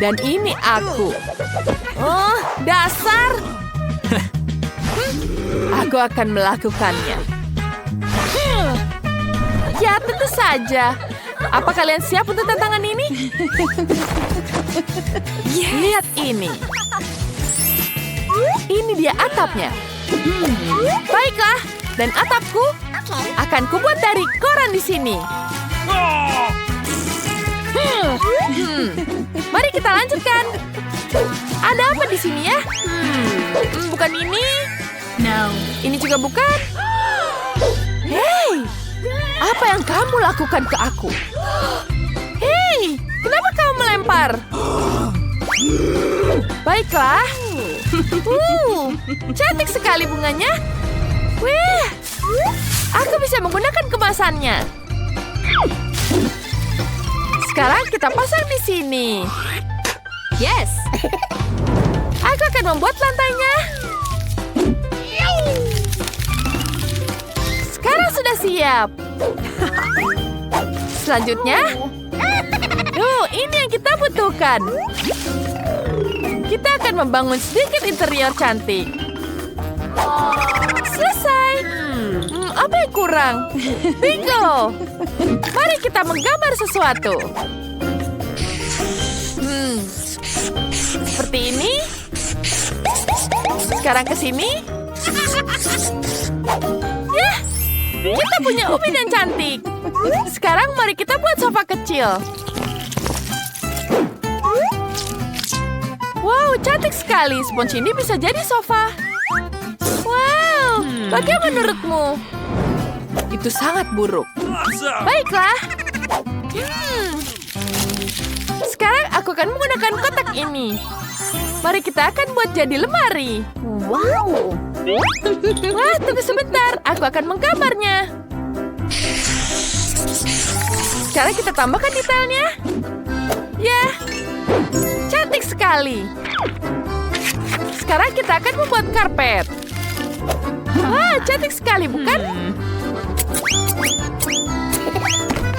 Dan ini aku. Oh, dasar. Aku akan melakukannya. Ya, tentu saja. Apa kalian siap untuk tantangan ini? Lihat ini. Ini dia atapnya. Baiklah, dan atapku akan kubuat dari koran di sini. Mari kita lanjutkan. Ada apa di sini ya? Bukan ini. No. Ini juga bukan. Hei, apa yang kamu lakukan ke aku? Hei, kenapa kamu melempar? Baiklah. Cantik sekali bunganya. Wih, aku bisa menggunakan kemasannya. Sekarang kita pasang di sini. Yes. Aku akan membuat lantainya. Sekarang sudah siap. Selanjutnya, ini yang kita butuhkan. Kita akan membangun sedikit interior cantik. Selesai. Apa yang kurang? Bingo. Mari kita menggambar sesuatu. Seperti ini. Sekarang ke sini. Ya, kita punya ubin yang cantik. Sekarang mari kita buat sofa kecil. Wow, cantik sekali. Spons ini bisa jadi sofa. Wow, bagaimana menurutmu? Itu sangat buruk. Baiklah. Sekarang aku akan menggunakan kotak ini. Mari kita akan buat jadi lemari. Wow. Wah, tunggu sebentar. Aku akan menggambarnya. Sekarang kita tambahkan detailnya. Ya, cantik sekali. Sekarang kita akan membuat karpet. Wah, cantik sekali, bukan?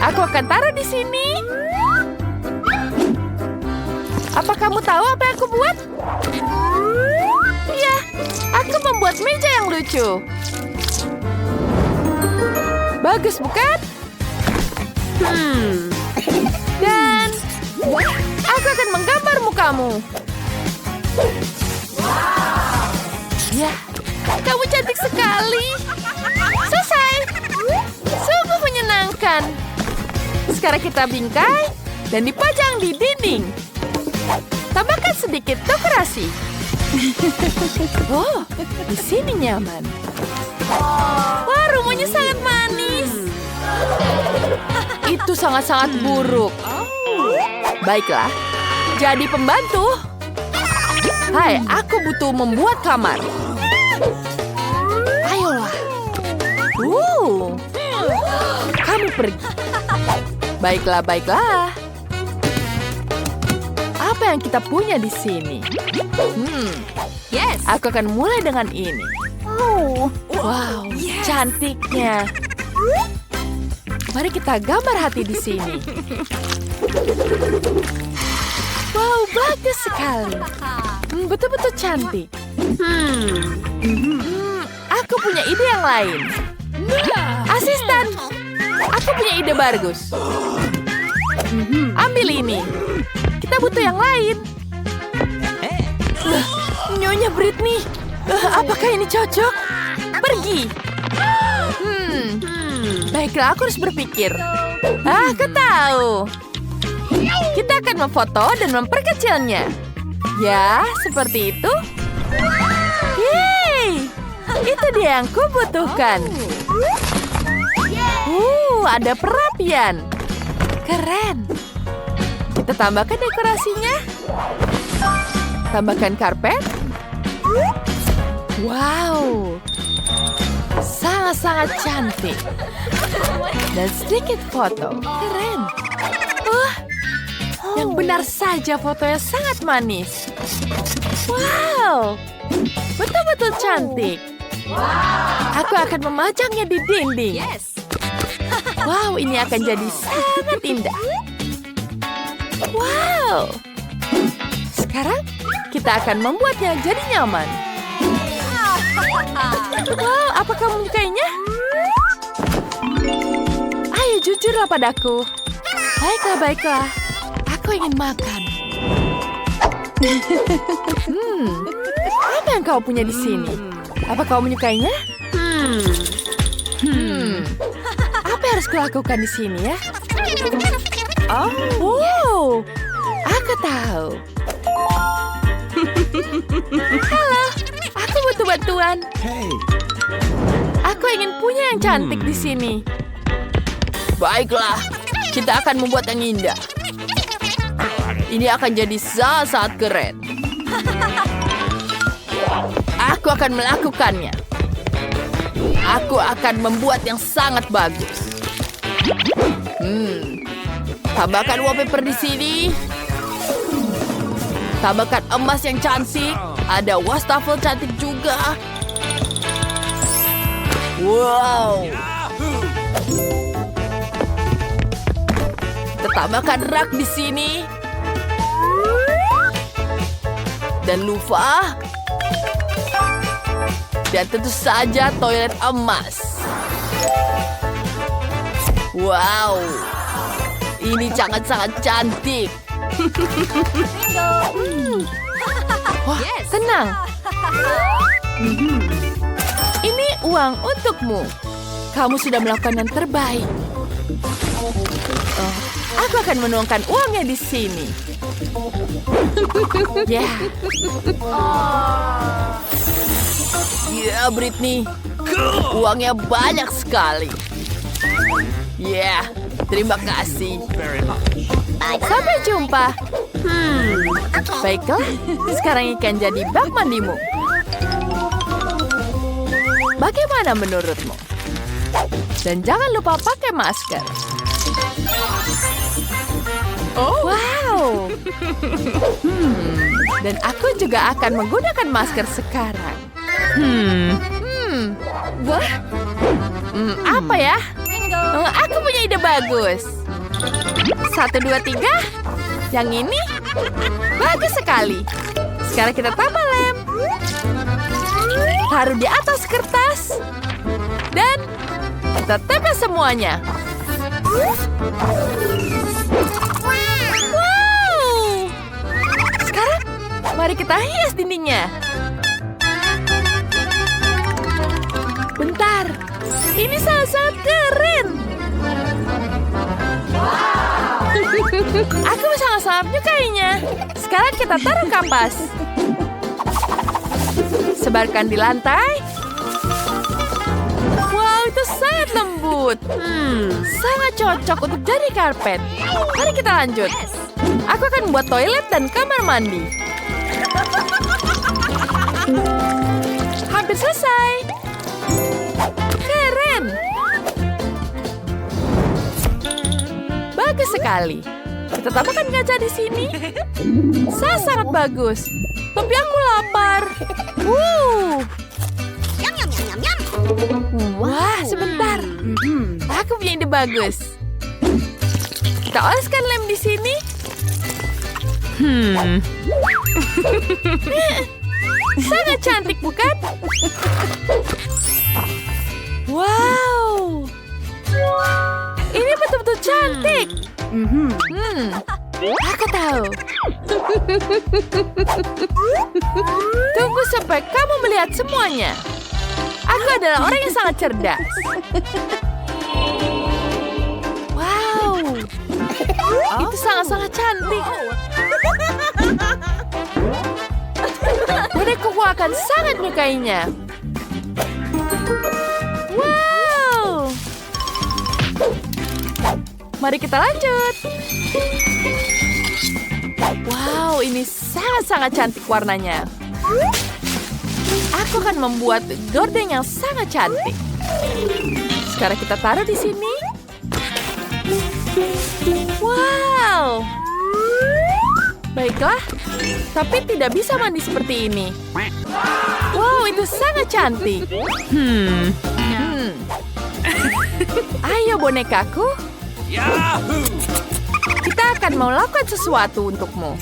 Aku akan taruh di sini. Apa kamu tahu apa yang aku buat? Iya, aku membuat meja yang lucu. Bagus, bukan? Dan aku akan menggambar mukamu. Ya, kamu cantik sekali. Selesai. Sungguh menyenangkan. Sekarang kita bingkai dan dipajang di dinding. Tambahkan sedikit dekorasi. Oh, di sini nyaman. Wah, rumahnya sangat manis. Itu sangat-sangat buruk. Baiklah, jadi pembantu. Hai, aku butuh membuat kamar. Ayolah. Kami pergi. Baiklah, baiklah. Apa yang kita punya di sini? Yes. Aku akan mulai dengan ini. Wow, cantiknya. Mari kita gambar hati di sini. Wow, bagus sekali. Betul-betul cantik. Aku punya ide yang lain. Asisten, aku punya ide bagus. Ambil ini. Kita butuh yang lain. Nyonya Britney, apakah ini cocok? Pergi. Baiklah, aku harus berpikir. Aku tahu. Kita akan memfoto dan memperkecilnya. Ya, seperti itu. Yeay! Itu dia yang kubutuhkan. Ada perapian. Keren. Kita tambahkan dekorasinya. Tambahkan karpet. Wow. Sangat-sangat cantik. Dan sedikit foto. Keren. Yang benar saja fotonya sangat manis. Wow. Betul-betul cantik. Aku akan memajangnya di dinding. Yes. Wow, ini akan jadi sangat indah. Wow. Sekarang, kita akan membuatnya jadi nyaman. Wow, apa kamu menyukainya? Ayo, jujurlah padaku. Baiklah, baiklah. Aku ingin makan. Apa yang kau punya di sini? Apa kau menyukainya? Apa yang harus kulakukan di sini ya? Oh, wow. Aku tahu. Halo, aku butuh bantuan. Aku ingin punya yang cantik di sini. Baiklah, kita akan membuat yang indah. Ini akan jadi sangat keren. Aku akan melakukannya. Aku akan membuat yang sangat bagus. Tambahkan wallpaper di sini. Tambahkan emas yang cantik. Ada wastafel cantik juga. Wow. Kita tambahkan rak di sini. Dan lupa. Dan tentu saja toilet emas. Wow. Ini sangat-sangat cantik. Wah, tenang. Ini uang untukmu. Kamu sudah melakukan yang terbaik. Aku akan menuangkan uangnya di sini. Ya. Ya, Britney. Uangnya banyak sekali. Ya, terima kasih. Sampai jumpa. Baiklah, sekarang ikan jadi bak mandimu. Bagaimana menurutmu? Dan jangan lupa pakai masker. Oh, wow. Dan aku juga akan menggunakan masker sekarang. Wah. Apa ya? Aku punya ide bagus. 1, 2, 3. Yang ini bagus sekali. Sekarang kita tambah lem. Taruh di atas kertas. Dan kita tempel semuanya. Wow. Sekarang mari kita hias dindingnya. Bentar. Ini sangat keren. Aku sangat-sangat menyukainya. Sekarang kita taruh kampas. Sebarkan di lantai. Wow, itu sangat lembut. Sangat cocok untuk jadi karpet. Mari kita lanjut. Aku akan membuat toilet dan kamar mandi. Hampir selesai. Keren. Bagus sekali. Kita tambahkan kaca di sini. Sangat bagus. Tapi aku lapar. Wah, sebentar. Aku punya ide bagus. Kita oleskan lem di sini. Sangat cantik, bukan? Wow. Ini betul-betul cantik. Aku tahu. Tunggu sampai kamu melihat semuanya. Aku adalah orang yang sangat cerdas. Wow. Itu sangat-sangat cantik. Bonekaku akan sangat menyukainya. Wow. Mari kita lanjut. Wow, ini sangat-sangat cantik warnanya. Aku akan membuat gorden yang sangat cantik. Sekarang kita taruh di sini. Wow. Baiklah, tapi tidak bisa mandi seperti ini. Wow, itu sangat cantik. Ayo bonekaku. Kita akan melakukan sesuatu untukmu.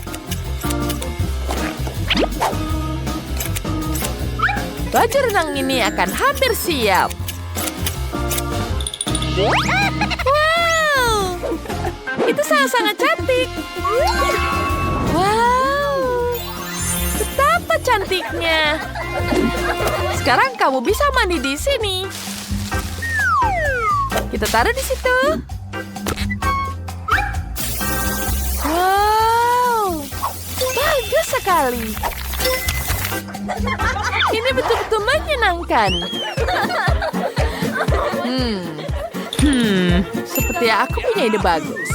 Baju renang ini akan hampir siap. Wow, itu sangat-sangat cantik. Wow, betapa cantiknya. Sekarang kamu bisa mandi di sini. Kita taruh di situ. Wow, bagus sekali. Ini betul-betul menyenangkan. Seperti aku punya ide bagus.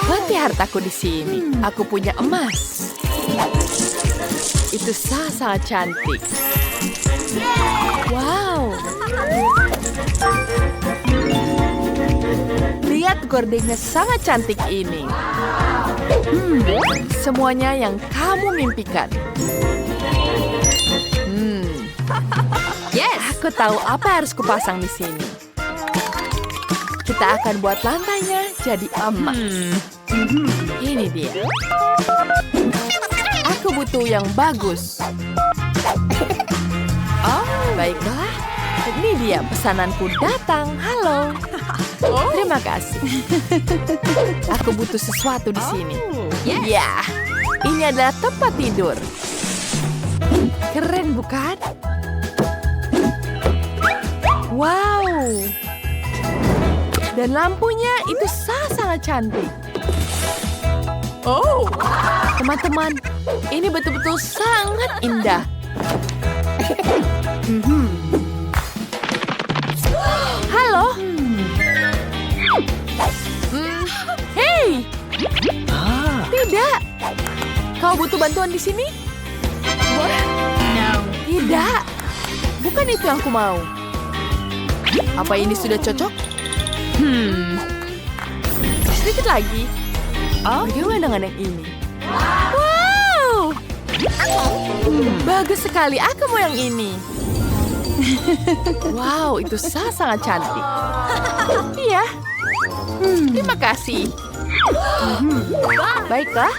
Hati hartaku di sini. Aku punya emas. Itu sangat cantik. Wow. Lihat gordengnya sangat cantik ini. Semuanya yang kamu mimpikan. Yes. Aku tahu apa yang harus kupasang di sini. Kita akan buat lantainya jadi emas. Ini dia. Aku butuh yang bagus. Oh, baiklah. Ini dia pesananku datang. Halo. Terima kasih. Aku butuh sesuatu di sini. Ya, ini adalah tempat tidur. Keren bukan? Wow. Dan lampunya itu sangat cantik. Oh, teman-teman, ini betul-betul sangat indah. Halo. Hei. Tidak. Kau butuh bantuan di sini? No. Tidak. Bukan itu yang aku mau. Apa ini sudah cocok? Sedikit lagi. Bagaimana dengan yang ini? Wow. Bagus sekali. Aku mau yang ini. Wow, itu sangat cantik. Iya. Terima kasih. Baiklah.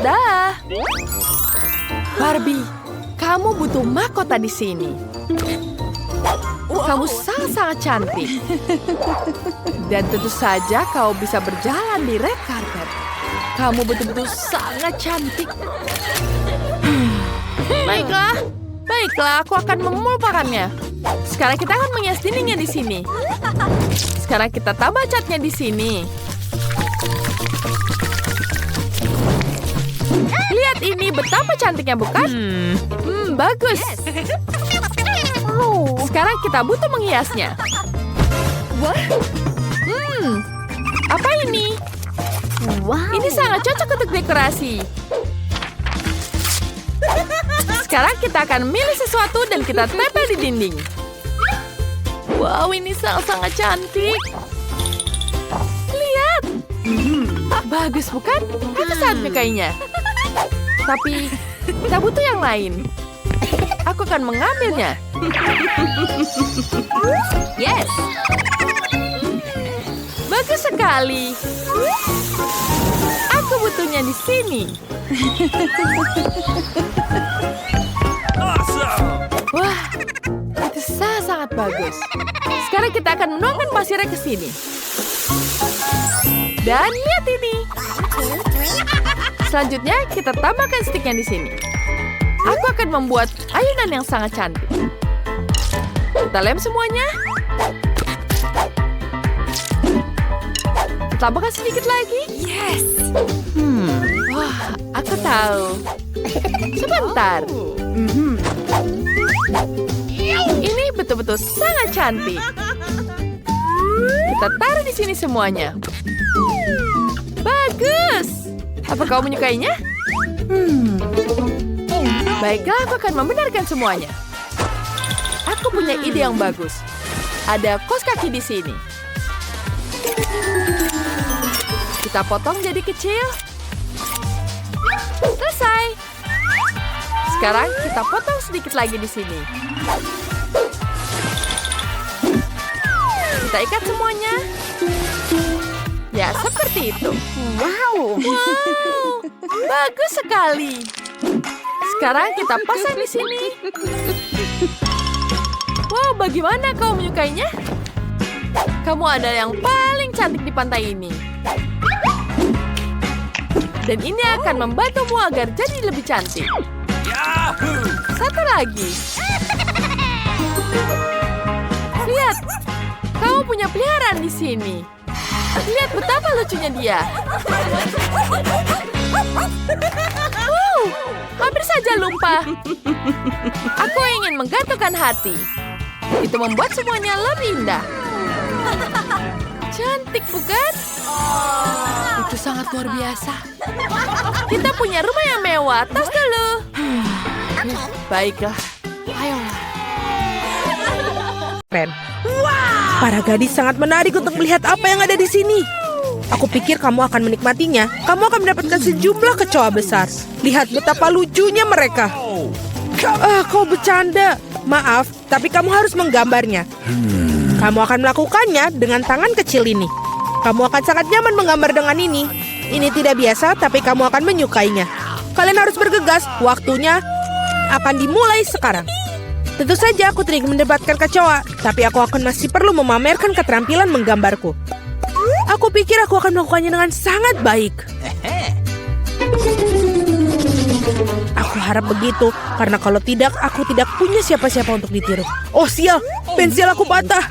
Dah. Barbie, kamu butuh mahkota di sini. Kamu sangat cantik. Dan tentu saja kau bisa berjalan di red carpet. Kamu betul-betul sangat cantik. Baiklah, aku akan melupakannya. Sekarang kita akan menghias dindingnya di sini. Sekarang kita tambah catnya di sini. Lihat ini, betapa cantiknya bukan? Bagus. Sekarang kita butuh menghiasnya. Apa ini? Wow. Ini sangat cocok untuk dekorasi. Sekarang kita akan milih sesuatu dan kita tempel di dinding. Wow, ini sangat cantik. Lihat. Bagus bukan? Aku sangat menyukainya. Tapi kita butuh yang lain. Aku akan mengambilnya. Yes. Bagus sekali. Aku butuhnya di sini. Wah, itu sangat bagus. Sekarang kita akan menuangkan pasirnya ke sini. Dan lihat ini. Selanjutnya kita tambahkan stiknya di sini. Aku akan membuat ayunan yang sangat cantik. Kita lem semuanya. Tambahkan sedikit lagi. Yes. Wah, aku tahu. Sebentar. Ini betul-betul sangat cantik. Kita taruh di sini semuanya. Bagus. Apa kau menyukainya? Baiklah, aku akan membenarkan semuanya. Aku punya ide yang bagus. Ada kaos kaki di sini. Kita potong jadi kecil. Selesai. Sekarang kita potong sedikit lagi di sini. Kita ikat semuanya. Ya, seperti itu. Wow. Wow, bagus sekali. Sekarang kita pasang di sini. Wow, bagaimana kau menyukainya? Kamu adalah yang paling cantik di pantai ini. Dan ini akan membantumu agar jadi lebih cantik. Satu lagi. Lihat, kamu punya peliharaan di sini. Lihat betapa lucunya dia. Hampir saja lupa. Aku ingin menggantungkan hati. Itu membuat semuanya lebih indah. Cantik, bukan? Itu sangat luar biasa. Kita punya rumah yang mewah. Tos dulu. Baiklah. Ayolah. Keren. Para gadis sangat menarik untuk melihat apa yang ada di sini. Aku pikir kamu akan menikmatinya. Kamu akan mendapatkan sejumlah kecoa besar. Lihat betapa lucunya mereka. Kau bercanda. Maaf, tapi kamu harus menggambarnya. Kamu akan melakukannya dengan tangan kecil ini. Kamu akan sangat nyaman menggambar dengan ini. Ini tidak biasa, tapi kamu akan menyukainya. Kalian harus bergegas. Waktunya akan dimulai sekarang. Tentu saja aku tidak ingin mendapatkan kecoa, tapi aku akan masih perlu memamerkan keterampilan menggambarku. Aku pikir aku akan melakukannya dengan sangat baik. Aku harap begitu, karena kalau tidak, aku tidak punya siapa-siapa untuk ditiru. Oh sial, pensil aku patah.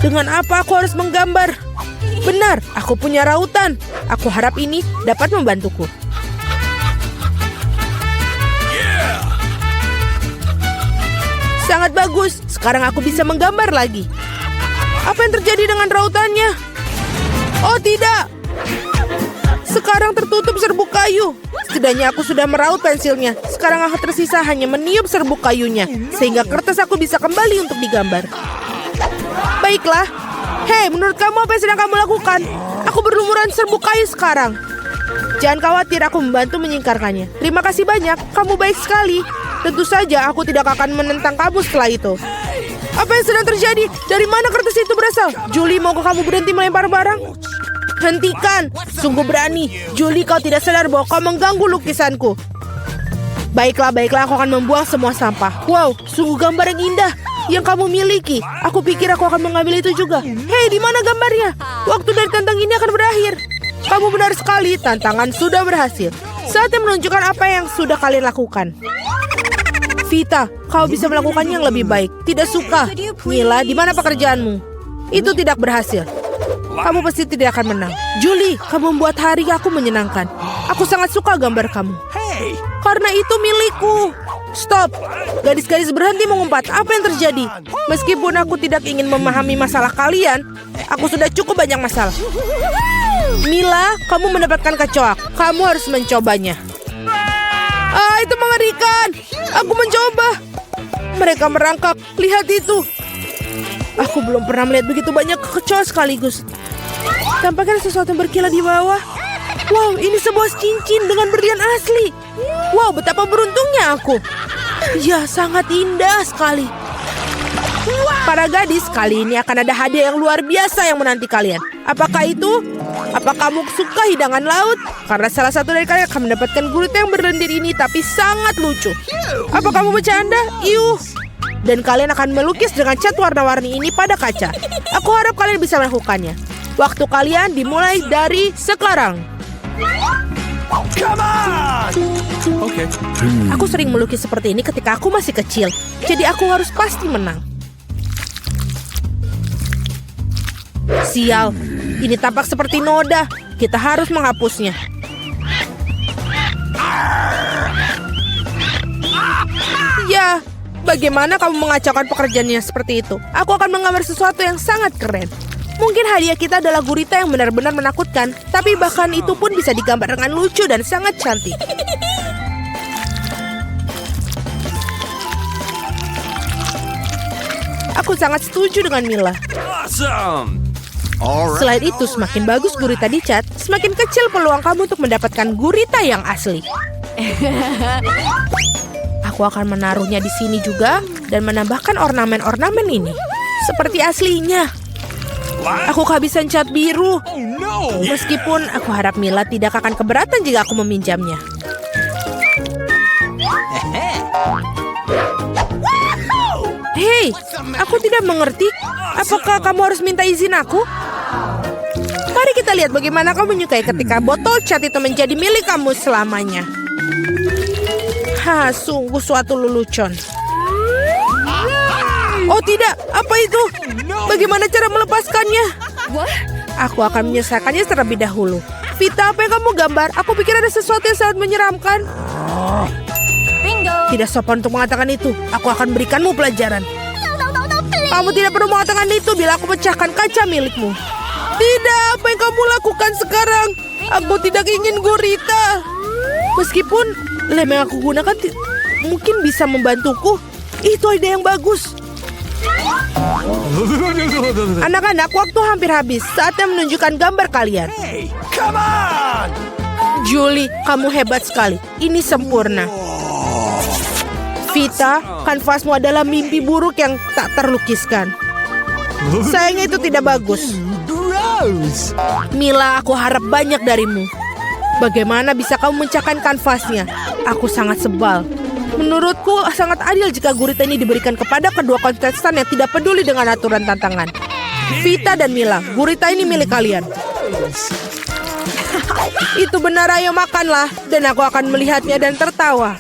Dengan apa aku harus menggambar? Benar, aku punya rautan. Aku harap ini dapat membantuku. Sangat bagus, sekarang aku bisa menggambar lagi. Apa yang terjadi dengan rautannya? Oh tidak, sekarang tertutup serbuk kayu. Setidaknya aku sudah meraut pensilnya. Sekarang aku tersisa hanya meniup serbuk kayunya, sehingga kertas aku bisa kembali untuk digambar. Baiklah. Hei, menurut kamu apa yang sedang kamu lakukan? Aku berlumuran serbuk kayu sekarang. Jangan khawatir, aku membantu menyingkarkannya. Terima kasih banyak, kamu baik sekali. Tentu saja aku tidak akan menentang kamu setelah itu. Apa yang sedang terjadi? Dari mana kertas itu berasal? Julie, maukah kamu berhenti melempar barang? Hentikan! Sungguh berani. Julie, kau tidak sadar bahwa kau mengganggu lukisanku. Baiklah, aku akan membuang semua sampah. Wow, sungguh gambar yang indah yang kamu miliki. Aku pikir aku akan mengambil itu juga. Hei, di mana gambarnya? Waktu dari tantang ini akan berakhir. Kamu benar sekali, tantangan sudah berhasil. Saatnya menunjukkan apa yang sudah kalian lakukan. Vita, kau bisa melakukan yang lebih baik. Tidak suka. Mila, di mana pekerjaanmu? Itu tidak berhasil. Kamu pasti tidak akan menang. Julie, kamu membuat hari aku menyenangkan. Aku sangat suka gambar kamu. Karena itu milikku. Stop. Gadis-gadis berhenti mengumpat. Apa yang terjadi? Meskipun aku tidak ingin memahami masalah kalian, aku sudah cukup banyak masalah. Mila, kamu mendapatkan kecoa. Kamu harus mencobanya. Itu mengerikan. Aku mencoba. Mereka merangkak. Lihat itu. Aku belum pernah melihat begitu banyak kecoa sekaligus. Tampaknya sesuatu yang berkilau di bawah. Wow, ini sebuah cincin dengan berlian asli. Wow, betapa beruntungnya aku. Ya, sangat indah sekali. Para gadis, kali ini akan ada hadiah yang luar biasa yang menanti kalian. Apakah itu? Apa kamu suka hidangan laut? Karena salah satu dari kalian akan mendapatkan gurita yang berlendir ini, tapi sangat lucu. Apa kamu bercanda? Iuh. Dan kalian akan melukis dengan cat warna-warni ini pada kaca. Aku harap kalian bisa melakukannya. Waktu kalian dimulai dari sekarang. Okay. Aku sering melukis seperti ini ketika aku masih kecil. Jadi aku harus pasti menang. Sial, ini tampak seperti noda. Kita harus menghapusnya. Ya, bagaimana kamu mengacaukan pekerjaannya seperti itu? Aku akan menggambar sesuatu yang sangat keren. Mungkin hadiah kita adalah gurita yang benar-benar menakutkan, tapi bahkan itu pun bisa digambar dengan lucu dan sangat cantik. Aku sangat setuju dengan Mila. Awesome. Selain itu, semakin bagus gurita dicat, semakin kecil peluang kamu untuk mendapatkan gurita yang asli. Aku akan menaruhnya di sini juga dan menambahkan ornamen-ornamen ini. Seperti aslinya. Aku kehabisan cat biru. Meskipun aku harap Mila tidak akan keberatan jika aku meminjamnya. Hei, aku tidak mengerti. Apakah kamu harus minta izin aku? Mari kita lihat bagaimana kamu menyukai ketika botol cat itu menjadi milik kamu selamanya. Sungguh suatu lelucon. Oh tidak, apa itu? Bagaimana cara melepaskannya? Aku akan menyelesaikannya terlebih dahulu. Vita, apa yang kamu gambar? Aku pikir ada sesuatu yang sangat menyeramkan. Bingo. Tidak sopan untuk mengatakan itu. Aku akan berikanmu pelajaran. Kamu tidak perlu mengatakan itu bila aku pecahkan kaca milikmu. Tidak, apa yang kamu lakukan sekarang? Aku tidak ingin gurita. Meskipun lem yang aku gunakan mungkin bisa membantuku. Itu ide yang bagus. Anak-anak, waktu hampir habis. Saatnya menunjukkan gambar kalian. Hey, come on! Julie, kamu hebat sekali. Ini sempurna. Vita, kanvasmu adalah mimpi buruk yang tak terlukiskan. Sayangnya itu tidak bagus. Gross! Mila, aku harap banyak darimu. Bagaimana bisa kamu memecahkan kanvasnya? Aku sangat sebal. Menurutku sangat adil jika gurita ini diberikan kepada kedua kontestan yang tidak peduli dengan aturan tantangan. Vita dan Mila, gurita ini milik kalian. Itu benar, ayo makanlah. Dan aku akan melihatnya dan tertawa.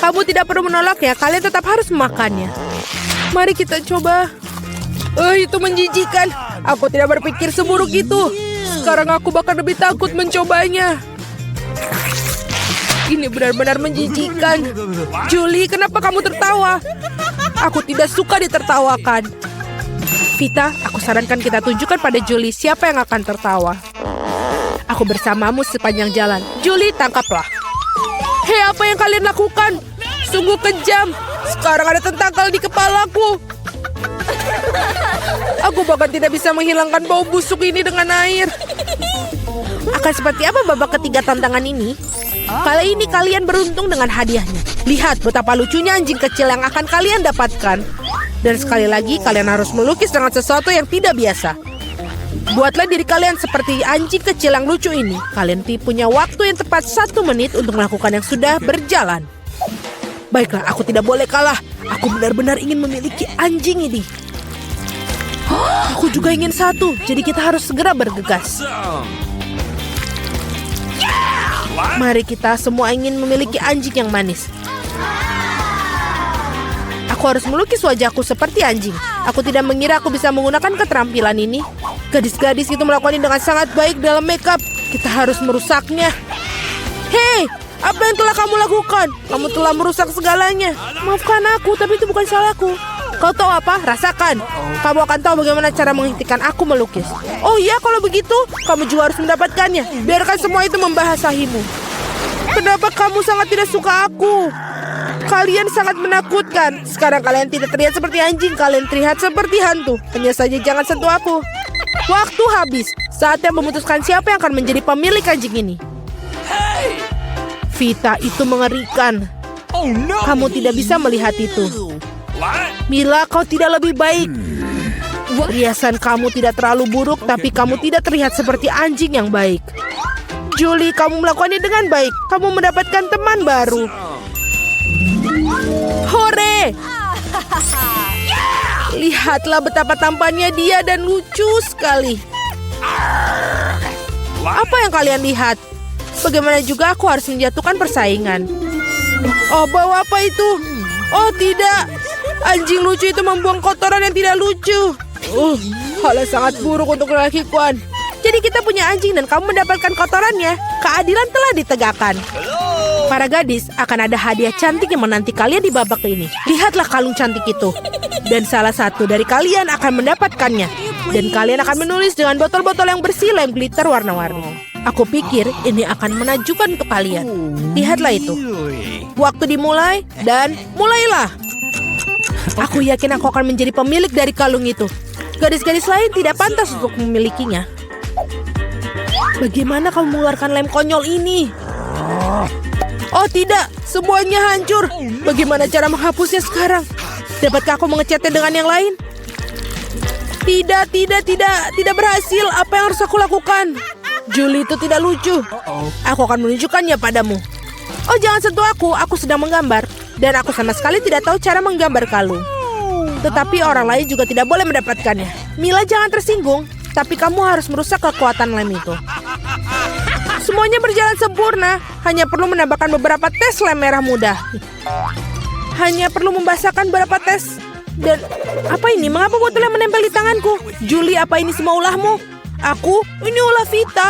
Kamu tidak perlu menolaknya, kalian tetap harus memakannya. Mari kita coba. Itu menjijikan. Aku tidak berpikir seburuk itu. Sekarang aku bahkan lebih takut mencobanya. Ini benar-benar menjijikan. Julie, kenapa kamu tertawa? Aku tidak suka ditertawakan. Vita, aku sarankan kita tunjukkan pada Julie siapa yang akan tertawa. Aku bersamamu sepanjang jalan. Julie, tangkaplah. Hei, apa yang kalian lakukan? Sungguh kejam. Sekarang ada tentakel di kepalaku. Aku bahkan tidak bisa menghilangkan bau busuk ini dengan air. Akan seperti apa babak ketiga tantangan ini? Kali ini kalian beruntung dengan hadiahnya. Lihat betapa lucunya anjing kecil yang akan kalian dapatkan. Dan sekali lagi kalian harus melukis dengan sesuatu yang tidak biasa. Buatlah diri kalian seperti anjing kecil yang lucu ini. Kalian punya waktu yang tepat 1 menit untuk melakukan yang sudah berjalan. Baiklah, aku tidak boleh kalah. Aku benar-benar ingin memiliki anjing ini. Aku juga ingin satu, jadi kita harus segera bergegas. Mari kita semua ingin memiliki anjing yang manis. Aku harus melukis wajahku seperti anjing. Aku tidak mengira aku bisa menggunakan keterampilan ini. Gadis-gadis itu melakukannya dengan sangat baik dalam makeup. Kita harus merusaknya. Hei, apa yang telah kamu lakukan? Kamu telah merusak segalanya. Maafkan aku, tapi itu bukan salahku. Kau tahu apa? Rasakan. Kamu akan tahu bagaimana cara menghentikan aku melukis. Oh iya, kalau begitu, kamu juga harus mendapatkannya. Biarkan semua itu membahasahimu. Kenapa kamu sangat tidak suka aku? Kalian sangat menakutkan. Sekarang kalian tidak terlihat seperti anjing. Kalian terlihat seperti hantu. Hanya saja jangan sentuh aku. Waktu habis. Saatnya memutuskan siapa yang akan menjadi pemilik anjing ini. Vita, itu mengerikan. Oh no! Kamu tidak bisa melihat itu. What? Mila, kau tidak lebih baik. Riasan kamu tidak terlalu buruk, tapi kamu tidak terlihat seperti anjing yang baik. Julie, kamu melakukannya dengan baik. Kamu mendapatkan teman baru. Hore! Lihatlah betapa tampannya dia dan lucu sekali. Apa yang kalian lihat? Bagaimana juga aku harus menjatuhkan persaingan. Oh, bawa apa itu? Oh, tidak. Anjing lucu itu membuang kotoran yang tidak lucu. Hal yang sangat buruk untuk lelaki-kuan. Jadi kita punya anjing dan kamu mendapatkan kotorannya. Keadilan telah ditegakkan. Para gadis, akan ada hadiah cantik yang menanti kalian di babak ini. Lihatlah kalung cantik itu. Dan salah satu dari kalian akan mendapatkannya. Dan kalian akan menulis dengan botol-botol yang bersih lem glitter warna-warni. Aku pikir ini akan menakjubkan untuk kalian. Lihatlah itu. Waktu dimulai dan mulailah. Aku yakin aku akan menjadi pemilik dari kalung itu. Gadis-gadis lain tidak pantas untuk memilikinya. Bagaimana kamu mengeluarkan lem konyol ini? Oh tidak, semuanya hancur. Bagaimana cara menghapusnya sekarang? Dapatkah aku mengecatnya dengan yang lain? Tidak berhasil. Apa yang harus aku lakukan? Julie itu tidak lucu. Aku akan menunjukkannya padamu. Oh, jangan sentuh aku sedang menggambar. Dan aku sama sekali tidak tahu cara menggambar kalung. Tetapi orang lain juga tidak boleh mendapatkannya. Mila, jangan tersinggung, tapi kamu harus merusak kekuatan lem itu. Semuanya berjalan sempurna, hanya perlu menambahkan beberapa tes lem merah muda. Hanya perlu membasahkan beberapa tes. Dan apa ini? Mengapa botolnya menempel di tanganku? Julie, apa ini semua ulahmu? Ini ulah Vita.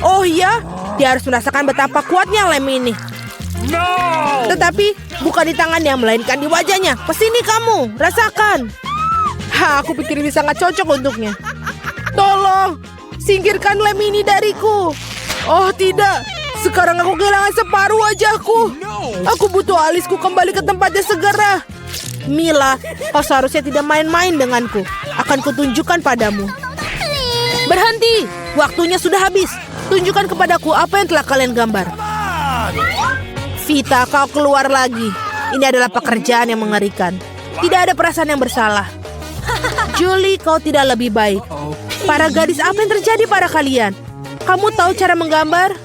Oh iya, dia harus merasakan betapa kuatnya lem ini. No! Tetapi bukan di tangannya, melainkan di wajahnya. Kesini kamu, rasakan. Aku pikir ini sangat cocok untuknya. Tolong, singkirkan lem ini dariku. Oh tidak, sekarang aku kehilangan separuh wajahku. Aku butuh alisku kembali ke tempatnya segera. Mila, kau seharusnya tidak main-main denganku. Akan kutunjukkan padamu. Berhenti, waktunya sudah habis. Tunjukkan kepadaku apa yang telah kalian gambar. Vita, kau keluar lagi. Ini adalah pekerjaan yang mengerikan. Tidak ada perasaan yang bersalah. Julie, kau tidak lebih baik. Para gadis, apa yang terjadi pada kalian? Kamu tahu cara menggambar?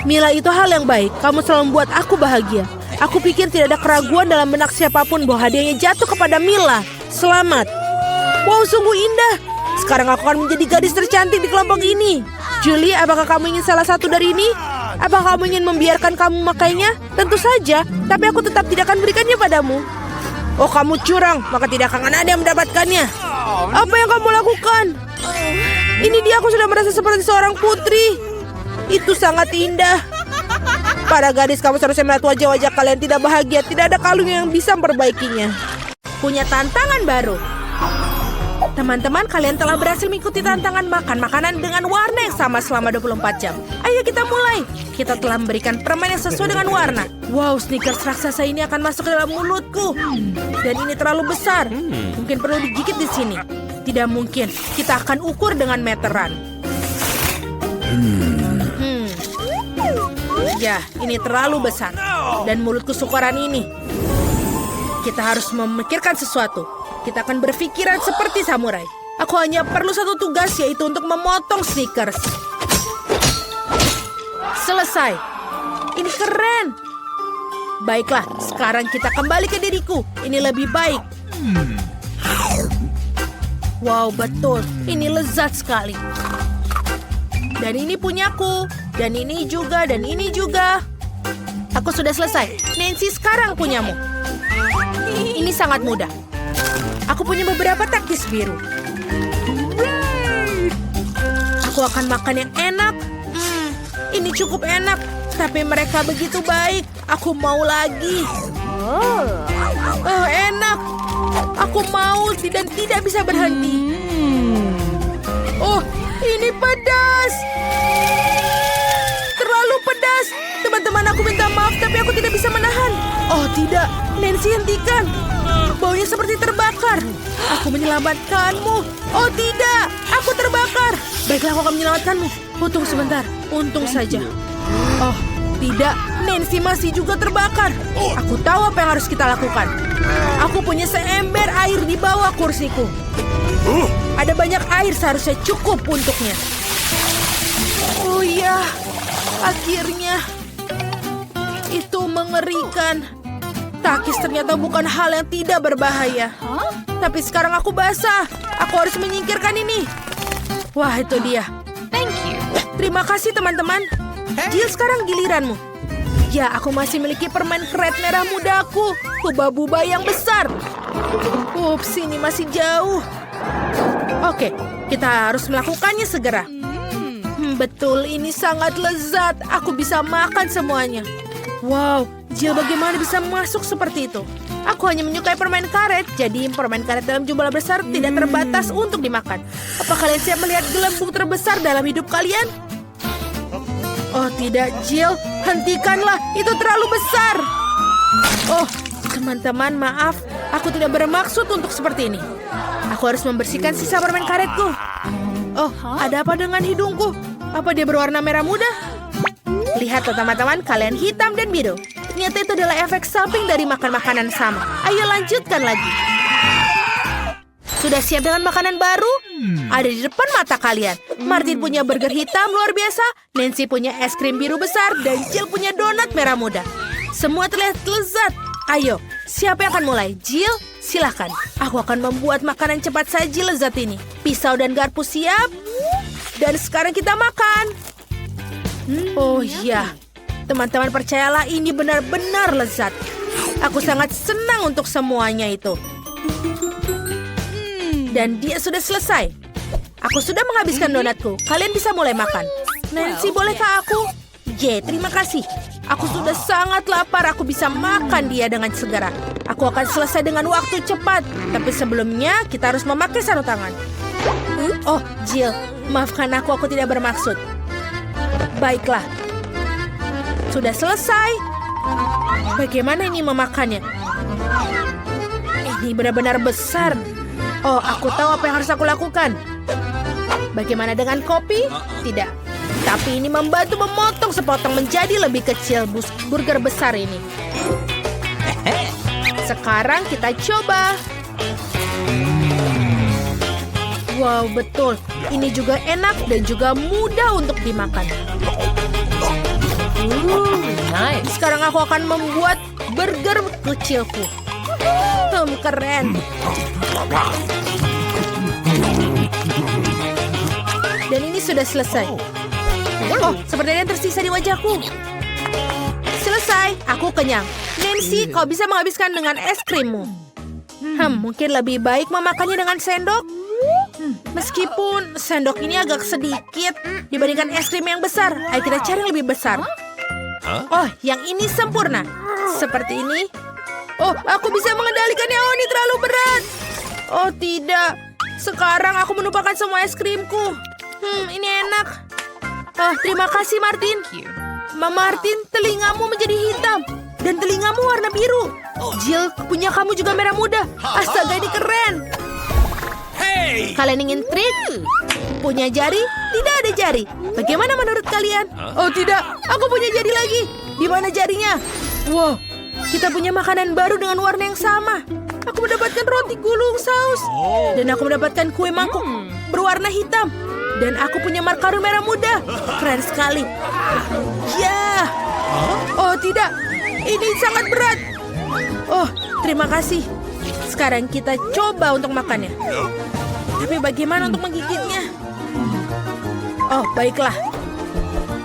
Mila, itu hal yang baik. Kamu selalu membuat aku bahagia. Aku pikir tidak ada keraguan dalam benak siapapun bahwa hadiahnya jatuh kepada Mila. Selamat. Wow, sungguh indah. Sekarang aku akan menjadi gadis tercantik di kelompok ini. Julie, apakah kamu ingin salah satu dari ini? Apakah kamu ingin membiarkan kamu memakainya? Tentu saja, tapi aku tetap tidak akan berikannya padamu. Oh, kamu curang, maka tidak akan ada yang mendapatkannya. Apa yang kamu lakukan? Ini dia, aku sudah merasa seperti seorang putri. Itu sangat indah. Para gadis, kamu seharusnya melihat wajah-wajah kalian tidak bahagia. Tidak ada kalung yang bisa memperbaikinya. Punya tantangan baru. Teman-teman, kalian telah berhasil mengikuti tantangan makan makanan dengan warna yang sama selama 24 jam. Ayo kita mulai. Kita telah memberikan permen yang sesuai dengan warna. Wow, Snickers raksasa ini akan masuk ke dalam mulutku. Dan ini terlalu besar. Mungkin perlu digigit di sini. Tidak mungkin. Kita akan ukur dengan meteran. Ya, ini terlalu besar. Dan mulutku syukuran ini. Kita harus memikirkan sesuatu. Kita akan berpikiran seperti samurai. Aku hanya perlu satu tugas, yaitu untuk memotong Snickers. Selesai. Ini keren. Baiklah, sekarang kita kembali ke diriku. Ini lebih baik. Wow, betul. Ini lezat sekali. Dan ini punyaku. Dan ini juga, dan ini juga. Aku sudah selesai. Nancy, sekarang punyamu. Ini sangat mudah. Aku punya beberapa taktis biru. Aku akan makan yang enak. Ini cukup enak. Tapi mereka begitu baik. Aku mau lagi. Oh, enak. Aku mau dan tidak bisa berhenti. Oh, ini pedas. Terlalu pedas. Teman-teman, aku minta maaf, tapi aku tidak bisa menahan. Oh, tidak. Nancy, hentikan. Baunya seperti terbakar. Aku menyelamatkanmu. Oh tidak, aku terbakar. Baiklah, aku akan menyelamatkanmu. Untung sebentar, untung saja. Oh tidak, Nancy masih juga terbakar. Aku tahu apa yang harus kita lakukan. Aku punya seember air di bawah kursiku. Ada banyak air, seharusnya cukup untuknya. Oh iya, akhirnya. Itu mengerikan. Takis ternyata bukan hal yang tidak berbahaya. Tapi sekarang aku basah. Aku harus menyingkirkan ini. Wah, itu dia. Thank you. Terima kasih, teman-teman. Jill, sekarang giliranmu. Ya, aku masih memiliki permen keret merah mudaku. Buba-buba yang besar. Ups, ini masih jauh. Oke, kita harus melakukannya segera. Betul, ini sangat lezat. Aku bisa makan semuanya. Wow, Jill, bagaimana bisa masuk seperti itu? Aku hanya menyukai permen karet, jadi permen karet dalam jumlah besar tidak terbatas untuk dimakan. Apa kalian siap melihat gelembung terbesar dalam hidup kalian? Oh tidak, Jill, hentikanlah, itu terlalu besar. Oh, teman-teman, maaf, aku tidak bermaksud untuk seperti ini. Aku harus membersihkan sisa permen karetku. Oh, ada apa dengan hidungku? Apa dia berwarna merah muda? Lihatlah teman-teman, kalian hitam dan biru. Ternyata itu adalah efek samping dari makan makanan sama. Ayo lanjutkan lagi. Sudah siap dengan makanan baru? Ada di depan mata kalian. Martin punya burger hitam luar biasa, Nancy punya es krim biru besar, dan Jill punya donat merah muda. Semua terlihat lezat. Ayo, siapa yang akan mulai? Jill, silakan. Aku akan membuat makanan cepat saji lezat ini. Pisau dan garpu siap. Dan sekarang kita makan. Oh iya, teman-teman percayalah ini benar-benar lezat. Aku sangat senang untuk semuanya itu. Dan dia sudah selesai. Aku sudah menghabiskan donatku. Kalian bisa mulai makan. Nancy, bolehkah aku? Terima kasih. Aku sudah sangat lapar. Aku bisa makan dia dengan segera. Aku akan selesai dengan waktu cepat. Tapi sebelumnya, kita harus memakai sarung tangan. Oh, Jill. Maafkan aku tidak bermaksud. Baiklah. Sudah selesai. Bagaimana ini memakannya? Ini benar-benar besar. Oh, aku tahu apa yang harus aku lakukan. Bagaimana dengan kopi? Tidak. Tapi ini membantu memotong sepotong menjadi lebih kecil burger besar ini. Sekarang kita coba. Wow, betul. Ini juga enak dan juga mudah untuk dimakan. Nice. Sekarang aku akan membuat burger kecilku. Keren. Dan ini sudah selesai. Oh, seperti yang tersisa di wajahku. Selesai, aku kenyang. Nancy, kau bisa menghabiskan dengan es krimmu. Mungkin lebih baik memakannya dengan sendok. Meskipun sendok ini agak sedikit dibandingkan es krim yang besar. Ayo kita cari yang lebih besar. Oh, yang ini sempurna. Seperti ini. Oh, aku bisa mengendalikannya. Oh, ini terlalu berat. Oh, tidak. Sekarang aku menumpahkan semua es krimku. Ini enak. Oh, terima kasih, Martin. Martin, telingamu menjadi hitam. Dan telingamu warna biru. Jill, punya kamu juga merah muda. Astaga, ini keren. Hey! Kalian ingin trik? Punya jari? Tidak ada jari. Bagaimana menurut kalian? Oh, tidak. Aku punya jari lagi. Di mana jarinya? Wow. Kita punya makanan baru dengan warna yang sama. Aku mendapatkan roti gulung saus. Dan aku mendapatkan kue mangkuk berwarna hitam. Dan aku punya makaron merah muda. Keren sekali. Ya. Oh, tidak. Ini sangat berat. Oh, terima kasih. Sekarang kita coba untuk makannya. Tapi bagaimana untuk menggigitnya? Oh, baiklah.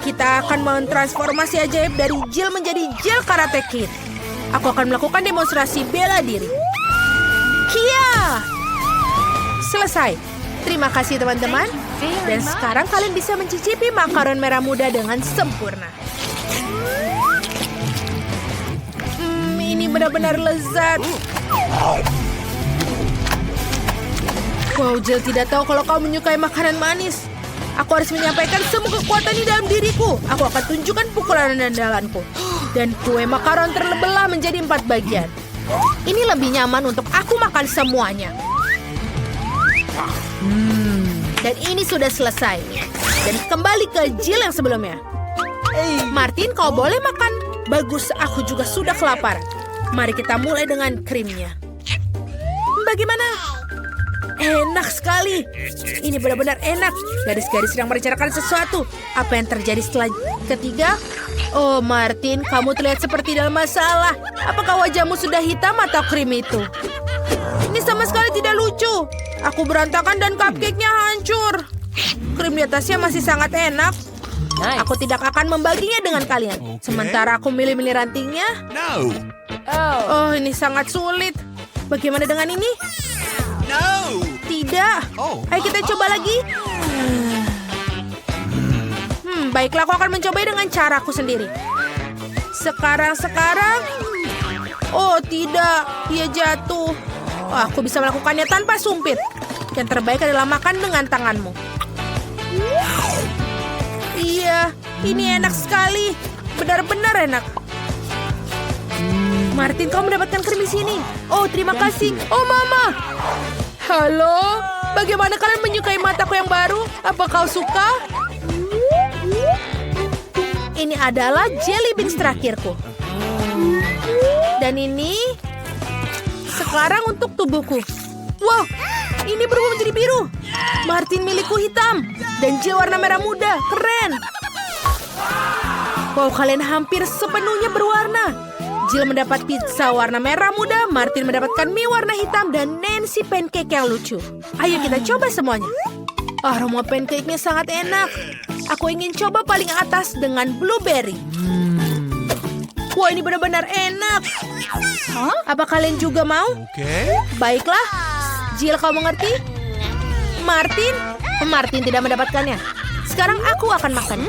Kita akan mentransformasi ajaib dari Jill menjadi Jill Karate Kid. Aku akan melakukan demonstrasi bela diri. Kia! Selesai. Terima kasih teman-teman. Dan sekarang kalian bisa mencicipi makaron merah muda dengan sempurna. Ini benar-benar lezat. Wow, Jill tidak tahu kalau kau menyukai makanan manis. Aku harus menyampaikan semua kekuatan di dalam diriku. Aku akan tunjukkan pukulan andalanku. Dan kue makaron terbelah menjadi 4 bagian. Ini lebih nyaman untuk aku makan semuanya. Dan ini sudah selesai. Dan kembali ke Jill yang sebelumnya. Martin, kau boleh makan. Bagus, aku juga sudah kelaparan. Mari kita mulai dengan krimnya. Bagaimana? Enak sekali. Ini benar-benar enak. Garis-garis sedang merencanakan sesuatu. Apa yang terjadi setelah ketiga? Oh, Martin, kamu terlihat seperti dalam masalah. Apakah wajahmu sudah hitam atau krim itu? Ini sama sekali tidak lucu. Aku berantakan dan cupcake-nya hancur. Krim di atasnya masih sangat enak. Nice. Aku tidak akan membaginya dengan kalian. Sementara aku milih-milih rantingnya. No! Oh, ini sangat sulit. Bagaimana dengan ini? No! Tidak. Oh. Ayo kita coba lagi. Baiklah, aku akan mencoba dengan caraku sendiri. Sekarang. Oh, tidak. Dia jatuh. Oh, aku bisa melakukannya tanpa sumpit. Yang terbaik adalah makan dengan tanganmu. Iya, ini enak sekali. Benar-benar enak. Martin, kau mendapatkan krim di sini. Oh, terima kasih. Oh, Mama. Halo, bagaimana kalian menyukai mataku yang baru? Apa kau suka? Ini adalah jelly beans terakhirku. Dan ini sekarang untuk tubuhku. Wow, Ini berubah menjadi biru. Martin milikku hitam. Dan Jill warna merah muda. Keren. Wow, kalian hampir sepenuhnya berwarna. Jill mendapat pizza warna merah muda, Martin mendapatkan mie warna hitam, dan Nancy pancake yang lucu. Ayo kita coba semuanya. Aroma pancake-nya sangat enak. Aku ingin coba paling atas dengan blueberry. Wah, ini benar-benar enak. Apa kalian juga mau? Okay. Baiklah. Jill, kau mengerti? Martin? Martin tidak mendapatkannya. Sekarang aku akan makan.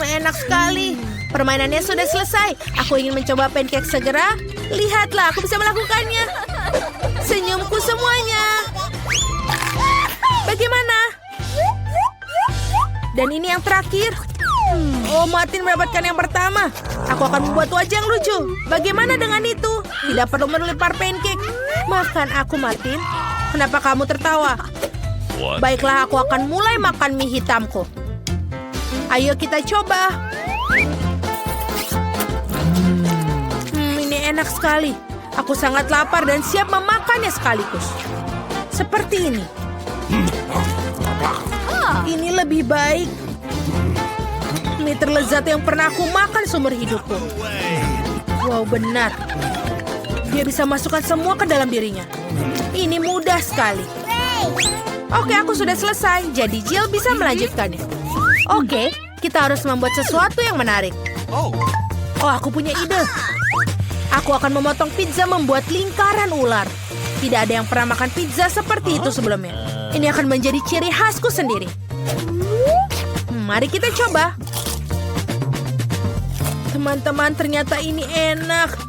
Enak sekali. Permainannya sudah selesai. Aku ingin mencoba pancake segera. Lihatlah, aku bisa melakukannya. Senyumku semuanya. Bagaimana? Dan ini yang terakhir. Oh, Martin mendapatkan yang pertama. Aku akan membuat wajah yang lucu. Bagaimana dengan itu? Tidak perlu melempar pancake. Makan aku, Martin. Kenapa kamu tertawa? What? Baiklah, aku akan mulai makan mie hitamku. Ayo kita coba. Ini enak sekali. Aku sangat lapar dan siap memakannya sekaligus. Seperti ini. Ini lebih baik. Mie terlezat yang pernah aku makan seumur hidupku. Wow, benar. Dia bisa masukkan semua ke dalam dirinya. Ini mudah sekali. Oke, aku sudah selesai. Jadi Jill bisa melanjutkannya. Oke, kita harus membuat sesuatu yang menarik. Oh. Oh, aku punya ide. Aku akan memotong pizza membuat lingkaran ular. Tidak ada yang pernah makan pizza seperti itu sebelumnya. Ini akan menjadi ciri khasku sendiri. Mari kita coba. Teman-teman, ternyata ini enak.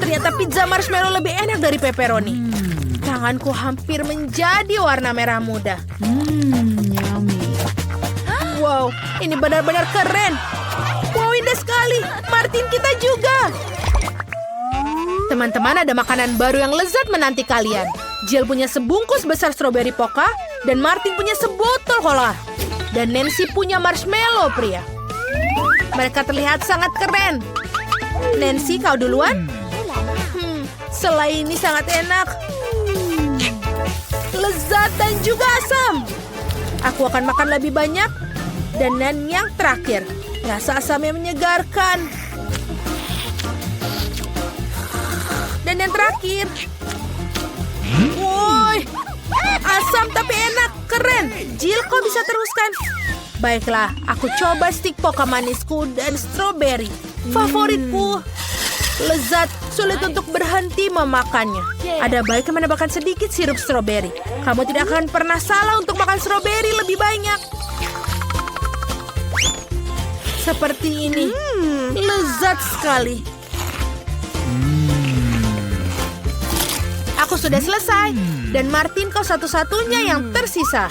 Ternyata pizza marshmallow lebih enak dari pepperoni. Tanganku hampir menjadi warna merah muda. Wow, ini benar-benar keren. Wow, indah sekali. Martin, kita juga. Teman-teman, ada makanan baru yang lezat menanti kalian. Jill punya sebungkus besar stroberi poka, dan Martin punya sebotol cola. Dan Nancy punya marshmallow pria. Mereka terlihat sangat keren. Nancy, kau duluan? Selai ini sangat enak. Lezat dan juga asam. Aku akan makan lebih banyak. Dan yang terakhir, rasa asamnya menyegarkan. Dan yang terakhir. Woi, asam tapi enak, keren. Jill, kau bisa teruskan. Baiklah, aku coba stik poka manisku dan stroberi. Favoritku. Lezat, sulit untuk berhenti memakannya. Ada baiknya menambahkan sedikit sirup stroberi. Kamu tidak akan pernah salah untuk makan stroberi lebih banyak. Seperti ini. Lezat sekali. Aku sudah selesai. Dan Martin, kau satu-satunya yang tersisa.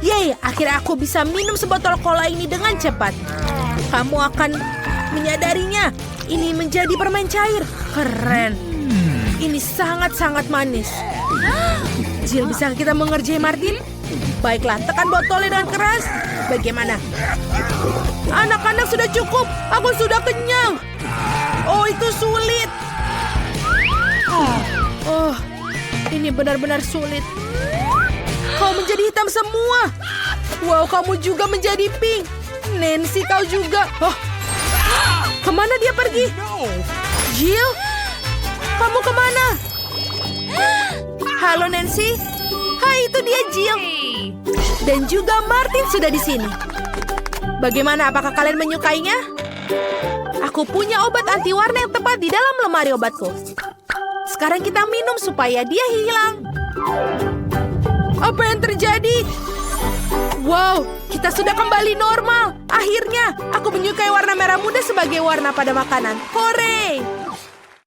Yeay, akhirnya aku bisa minum sebotol cola ini dengan cepat. Kamu akan menyadarinya. Ini menjadi permen cair. Keren. Ini sangat-sangat manis. Jill, bisa kita mengerjai Martin? Baiklah, tekan botolnya dengan keras. Bagaimana? Anak-anak, sudah cukup. Aku sudah kenyang. Oh, itu sulit. Oh, ini benar-benar sulit. Kau menjadi hitam semua. Wow, kamu juga menjadi pink. Nancy, kau juga. Oh, kemana dia pergi? Jill, kamu kemana? Halo, Nancy. Hai, itu dia Jill. Dan juga Martin sudah di sini. Bagaimana? Apakah kalian menyukainya? Aku punya obat anti warna yang tepat di dalam lemari obatku. Sekarang kita minum supaya dia hilang. Apa yang terjadi? Wow, kita sudah kembali normal. Akhirnya, aku menyukai warna merah muda sebagai warna pada makanan. Hore!